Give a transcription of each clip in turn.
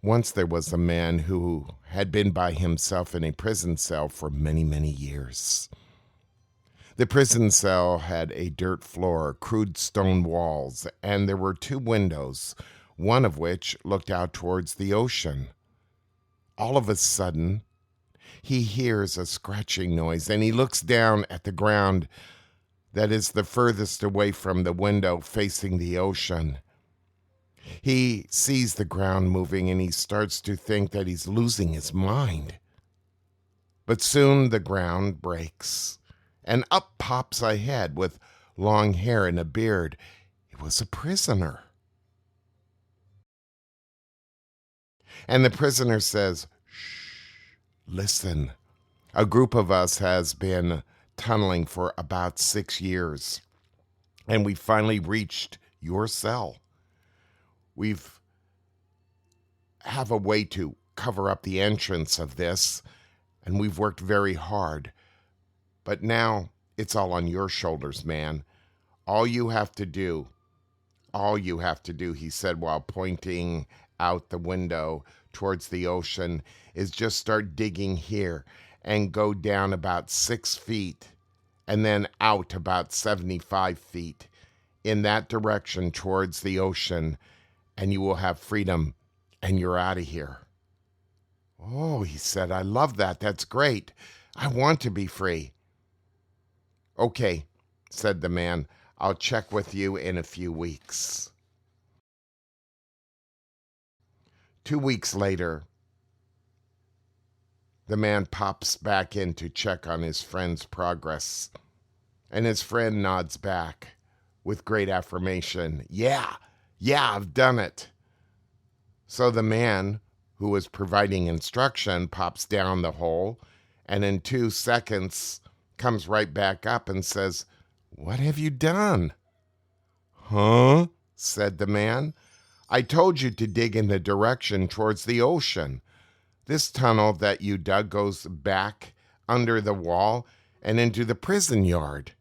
Once there was a man who had been by himself in a prison cell for many, many years. The prison cell had a dirt floor, crude stone walls, and there were 2 windows, one of which looked out towards the ocean. All of a sudden, he hears a scratching noise, and he looks down at the ground that is the furthest away from the window facing the ocean. He sees the ground moving, and he starts to think that he's losing his mind. But soon the ground breaks, and up pops a head with long hair and a beard. It was a prisoner. And the prisoner says, "Shh, listen. A group of us has been tunneling for about 6 years, and we finally reached your cell. We've have a way to cover up the entrance of this, and we've worked very hard. But now it's all on your shoulders, man. All you have to do, he said while pointing out the window towards the ocean, is just start digging here and go down about 6 feet and then out about 75 feet in that direction towards the ocean, and you will have freedom, and you're out of here." "Oh," he said, "I love that. That's great. I want to be free." "Okay," said the man, "I'll check with you in a few weeks." 2 weeks later, the man pops back in to check on his friend's progress, and his friend nods back with great affirmation. Yeah, I've done it." So the man who was providing instruction pops down the hole, and in 2 seconds comes right back up and says, "What have you done?" "Huh?" said the man. "I told you to dig in the direction towards the ocean. This tunnel that you dug goes back under the wall and into the prison yard."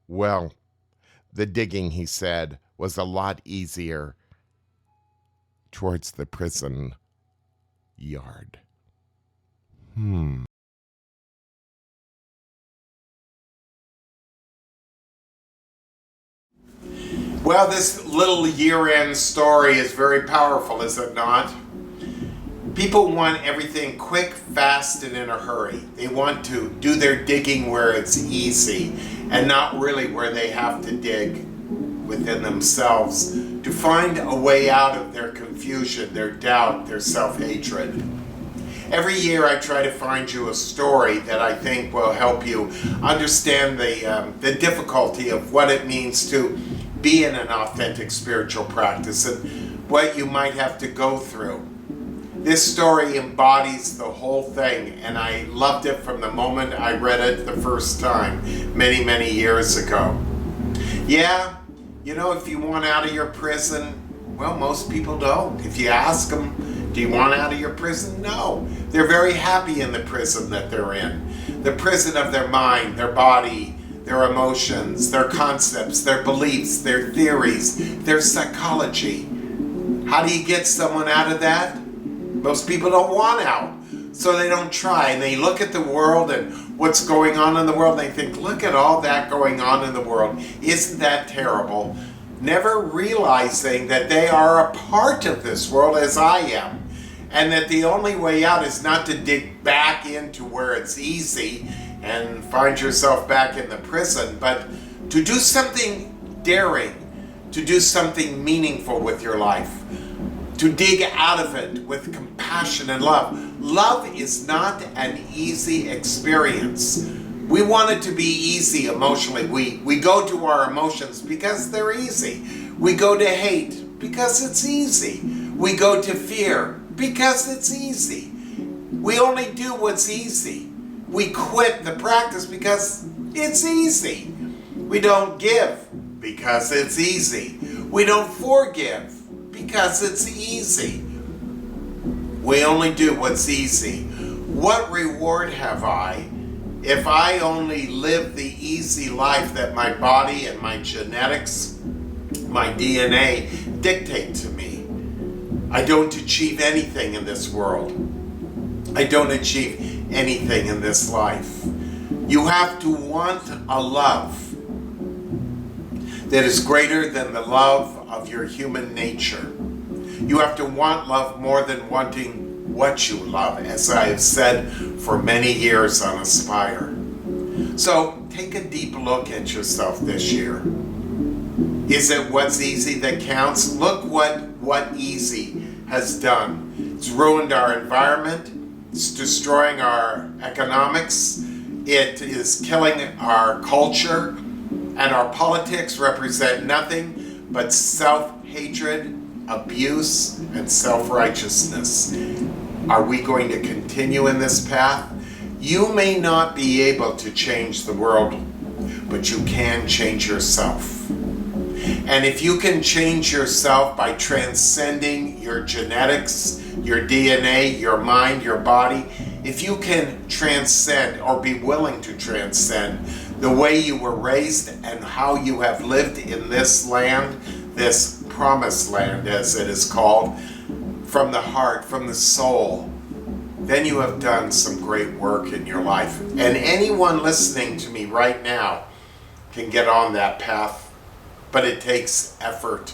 Well, the digging, he said, was a lot easier towards the prison yard. Well, this little year-end story is very powerful, is it not? People want everything quick, fast, and in a hurry. They want to do their digging where it's easy and not really where they have to dig within themselves to find a way out of their confusion, their doubt, their self-hatred. Every year I try to find you a story that I think will help you understand the difficulty of what it means to be in an authentic spiritual practice and what you might have to go through. This story embodies the whole thing, and I loved it from the moment I read it the first time, many, many years ago. Yeah, if you want out of your prison, well, most people don't. If you ask them, do you want out of your prison? No. They're very happy in the prison that they're in. The prison of their mind, their body, their emotions, their concepts, their beliefs, their theories, their psychology. How do you get someone out of that? Most people don't want out, so they don't try. And they look at the world and what's going on in the world, and they think, look at all that going on in the world. Isn't that terrible? Never realizing that they are a part of this world as I am, and that the only way out is not to dig back into where it's easy and find yourself back in the prison, but to do something daring, to do something meaningful with your life, to dig out of it with compassion and love. Love is not an easy experience. We want it to be easy emotionally. We go to our emotions because they're easy. We go to hate because it's easy. We go to fear because it's easy. We only do what's easy. We quit the practice because it's easy. We don't give because it's easy. We don't forgive because it's easy. We only do what's easy. What reward have I if I only live the easy life that my body and my genetics, my DNA dictate to me? I don't achieve anything in this world. I don't achieve anything in this life. You have to want a love that is greater than the love of your human nature. You have to want love more than wanting what you love, as I have said for many years on Aspire. So take a deep look at yourself this year. Is it what's easy that counts? Look what easy has done. It's ruined our environment. It's destroying our economics. It is killing our culture. And our politics represent nothing but self-hatred, abuse, and self-righteousness. Are we going to continue in this path? You may not be able to change the world, but you can change yourself. And if you can change yourself by transcending your genetics, your DNA, your mind, your body, if you can transcend or be willing to transcend the way you were raised and how you have lived in this land, this promised land as it is called, from the heart, from the soul, then you have done some great work in your life. And anyone listening to me right now can get on that path, but it takes effort,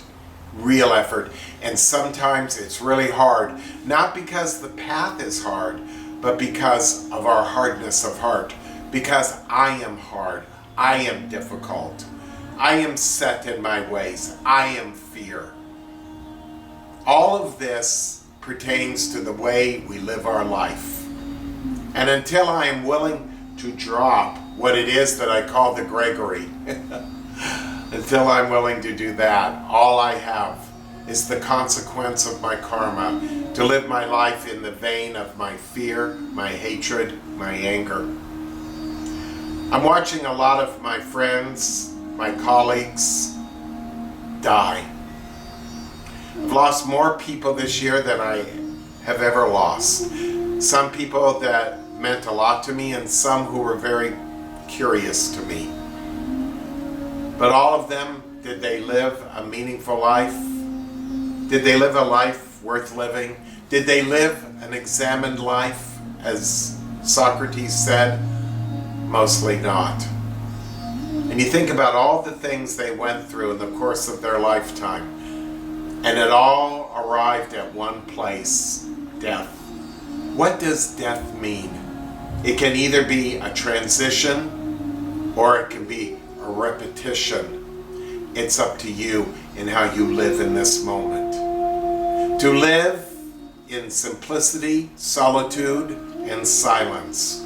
real effort. And sometimes it's really hard, not because the path is hard, but because of our hardness of heart. Because I am hard, I am difficult, I am set in my ways, I am fear. All of this pertains to the way we live our life. And until I am willing to drop what it is that I call the Gregory, until I'm willing to do that, all I have is the consequence of my karma, to live my life in the vein of my fear, my hatred, my anger. I'm watching a lot of my friends, my colleagues, die. I've lost more people this year than I have ever lost. Some people that meant a lot to me and some who were very curious to me. But all of them, did they live a meaningful life? Did they live a life worth living? Did they live an examined life, as Socrates said? Mostly not. And you think about all the things they went through in the course of their lifetime, and it all arrived at one place, death. What does death mean? It can either be a transition or it can be a repetition. It's up to you in how you live in this moment. To live in simplicity, solitude, and silence.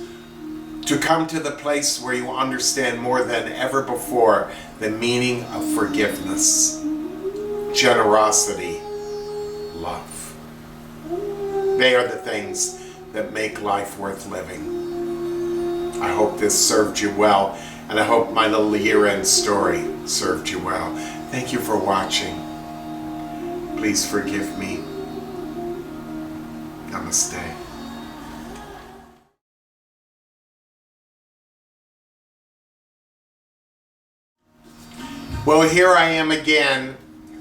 To come to the place where you understand more than ever before the meaning of forgiveness, generosity, love. They are the things that make life worth living. I hope this served you well, and I hope my little year-end story served you well. Thank you for watching. Please forgive me. Namaste. Well, here I am again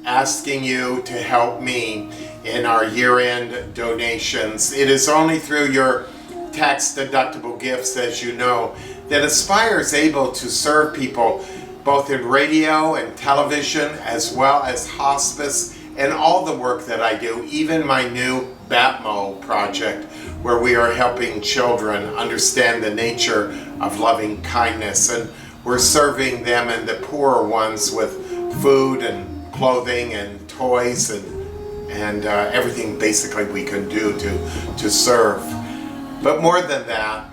asking you to help me in our year-end donations. It is only through your tax-deductible gifts, as you know, that Aspire is able to serve people both in radio and television, as well as hospice and all the work that I do, even my new BAPMO project, where we are helping children understand the nature of loving kindness. And we're serving them and the poorer ones with food and clothing and toys and everything basically we can do to serve. But more than that,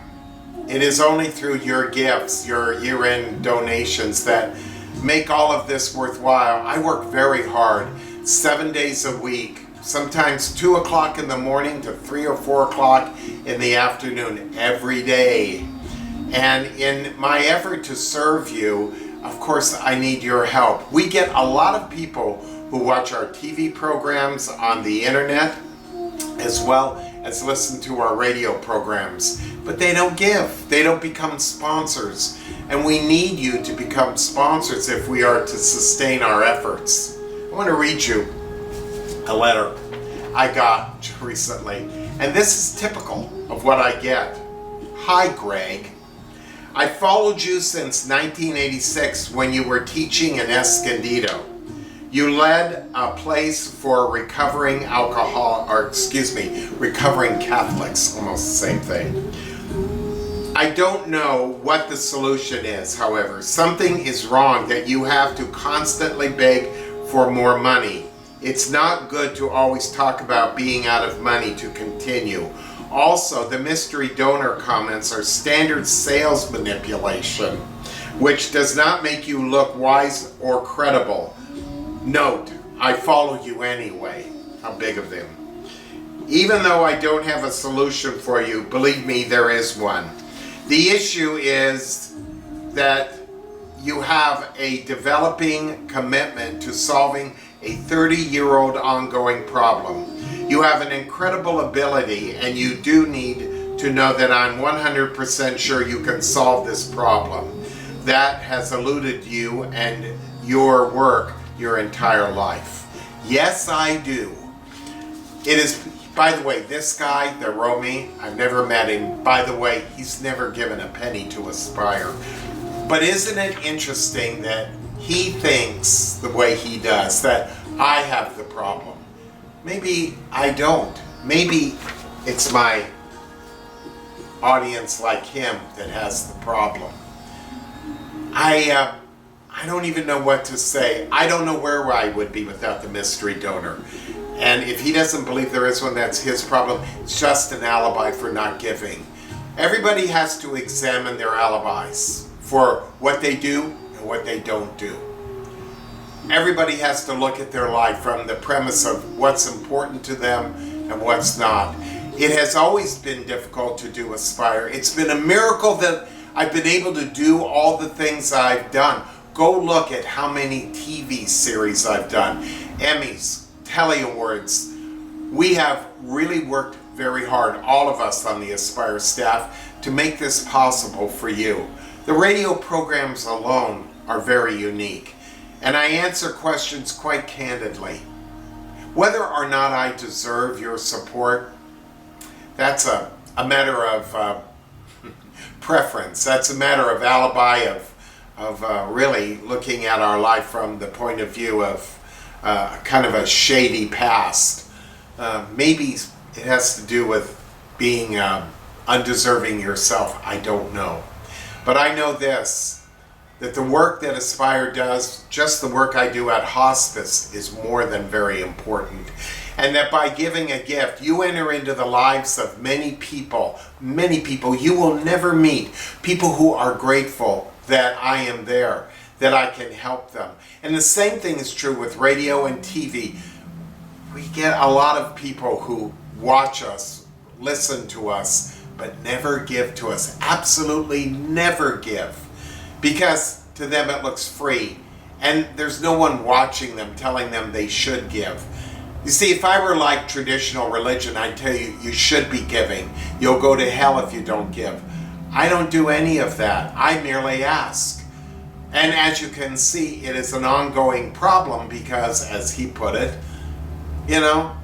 it is only through your gifts, your year-end donations, that make all of this worthwhile. I work very hard, 7 days a week, sometimes 2 o'clock in the morning to 3 or 4 o'clock in the afternoon every day. And in my effort to serve you, of course, I need your help. We get a lot of people who watch our TV programs on the internet, as well as listen to our radio programs, but they don't give. They don't become sponsors. And we need you to become sponsors if we are to sustain our efforts. I want to read you a letter. I got recently. And this is typical of what I get. Hi, Greg. I followed you since 1986 when you were teaching in Escondido. You led a place for recovering recovering Catholics, almost the same thing. I don't know what the solution is, however. Something is wrong that you have to constantly beg for more money. It's not good to always talk about being out of money to continue. Also, the mystery donor comments are standard sales manipulation, which does not make you look wise or credible. Note, I follow you anyway. How big of them. Even though I don't have a solution for you, believe me, there is one. The issue is that you have a developing commitment to solving a 30-year-old ongoing problem. You have an incredible ability, and you do need to know that I'm 100% sure you can solve this problem that has eluded you and your work your entire life. Yes, I do. It is, by the way, this guy, the Romy, I've never met him. By the way, he's never given a penny to Aspire. But isn't it interesting that he thinks the way he does, that I have the problem? Maybe I don't. Maybe it's my audience like him that has the problem. I don't even know what to say. I don't know where I would be without the mystery donor. And if he doesn't believe there is one, that's his problem. It's just an alibi for not giving. Everybody has to examine their alibis for what they do and what they don't do. Everybody has to look at their life from the premise of what's important to them and what's not. It has always been difficult to do Aspire. It's been a miracle that I've been able to do all the things I've done. Go look at how many TV series I've done, Emmys, Telly Awards. We have really worked very hard, all of us on the Aspire staff, to make this possible for you. The radio programs alone are very unique, and I answer questions quite candidly. Whether or not I deserve your support, that's a matter of preference. That's a matter of alibi, of really looking at our life from the point of view of kind of a shady past. Maybe it has to do with being undeserving yourself. I don't know. But I know this, that the work that Aspire does, just the work I do at hospice, is more than very important. And that by giving a gift, you enter into the lives of many people you will never meet, people who are grateful that I am there, that I can help them. And the same thing is true with radio and TV. We get a lot of people who watch us, listen to us, but never give to us. Absolutely never give. Because to them it looks free. And there's no one watching them telling them they should give. You see, if I were like traditional religion, I'd tell you, you should be giving. You'll go to hell if you don't give. I don't do any of that. I merely ask. And as you can see, it is an ongoing problem because, as he put it, you know,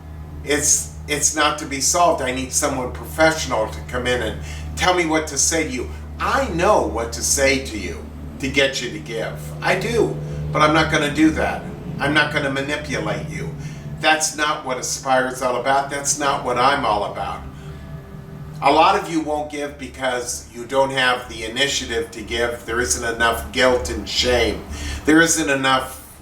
it's not to be solved. I need someone professional to come in and tell me what to say to you. I know what to say to you to get you to give. I do, but I'm not going to do that. I'm not going to manipulate you. That's not what Aspire is all about. That's not what I'm all about. A lot of you won't give because you don't have the initiative to give. There isn't enough guilt and shame. There isn't enough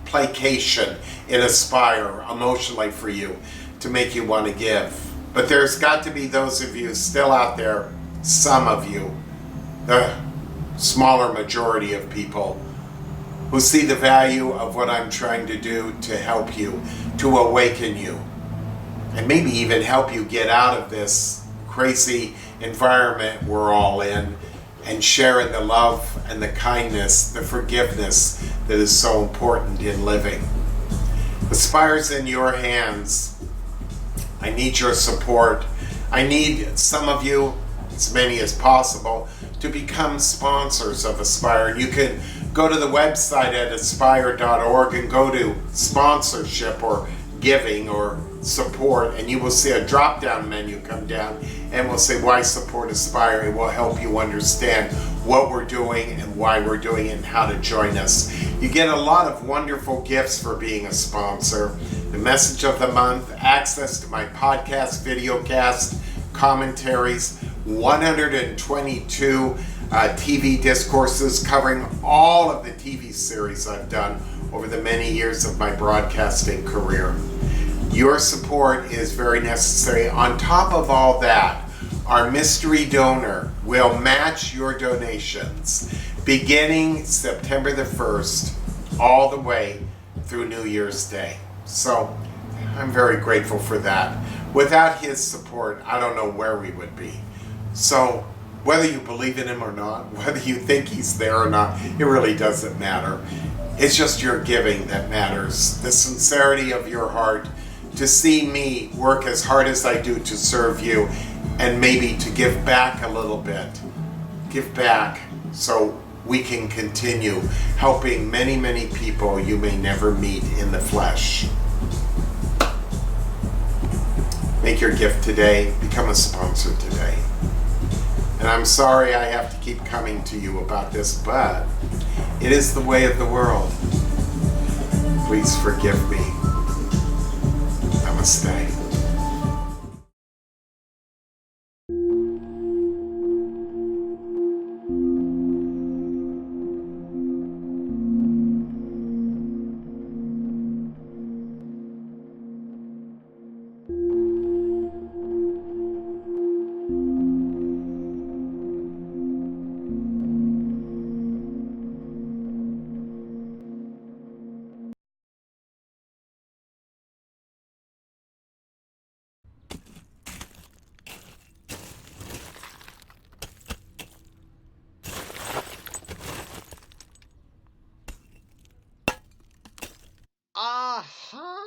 placation in Aspire emotionally for you to make you want to give. But there's got to be those of you still out there, some of you, the smaller majority of people, who see the value of what I'm trying to do to help you, to awaken you, and maybe even help you get out of this crazy environment we're all in and share in the love and the kindness, the forgiveness that is so important in living. Aspire's in your hands. I need your support. I need some of you, as many as possible, to become sponsors of Aspire. And you can go to the website at aspire.org and go to sponsorship or giving or support, and you will see a drop down menu come down and we'll say why support Aspire. It will help you understand what we're doing and why we're doing it and how to join us. You get a lot of wonderful gifts for being a sponsor. The message of the month, access to my podcast, videocast, commentaries, 122 TV discourses covering all of the TV series I've done over the many years of my broadcasting career. Your support is very necessary. On top of all that, our mystery donor will match your donations beginning September the 1st all the way through New Year's Day. So I'm very grateful for that. Without his support, I don't know where we would be. So whether you believe in him or not, whether you think he's there or not, it really doesn't matter. It's just your giving that matters. The sincerity of your heart to see me work as hard as I do to serve you and maybe to give back a little bit. Give back so we can continue helping many, many people you may never meet in the flesh. Make your gift today. Become a sponsor today. And I'm sorry I have to keep coming to you about this, but it is the way of the world. Please forgive me. Namaste. Aha!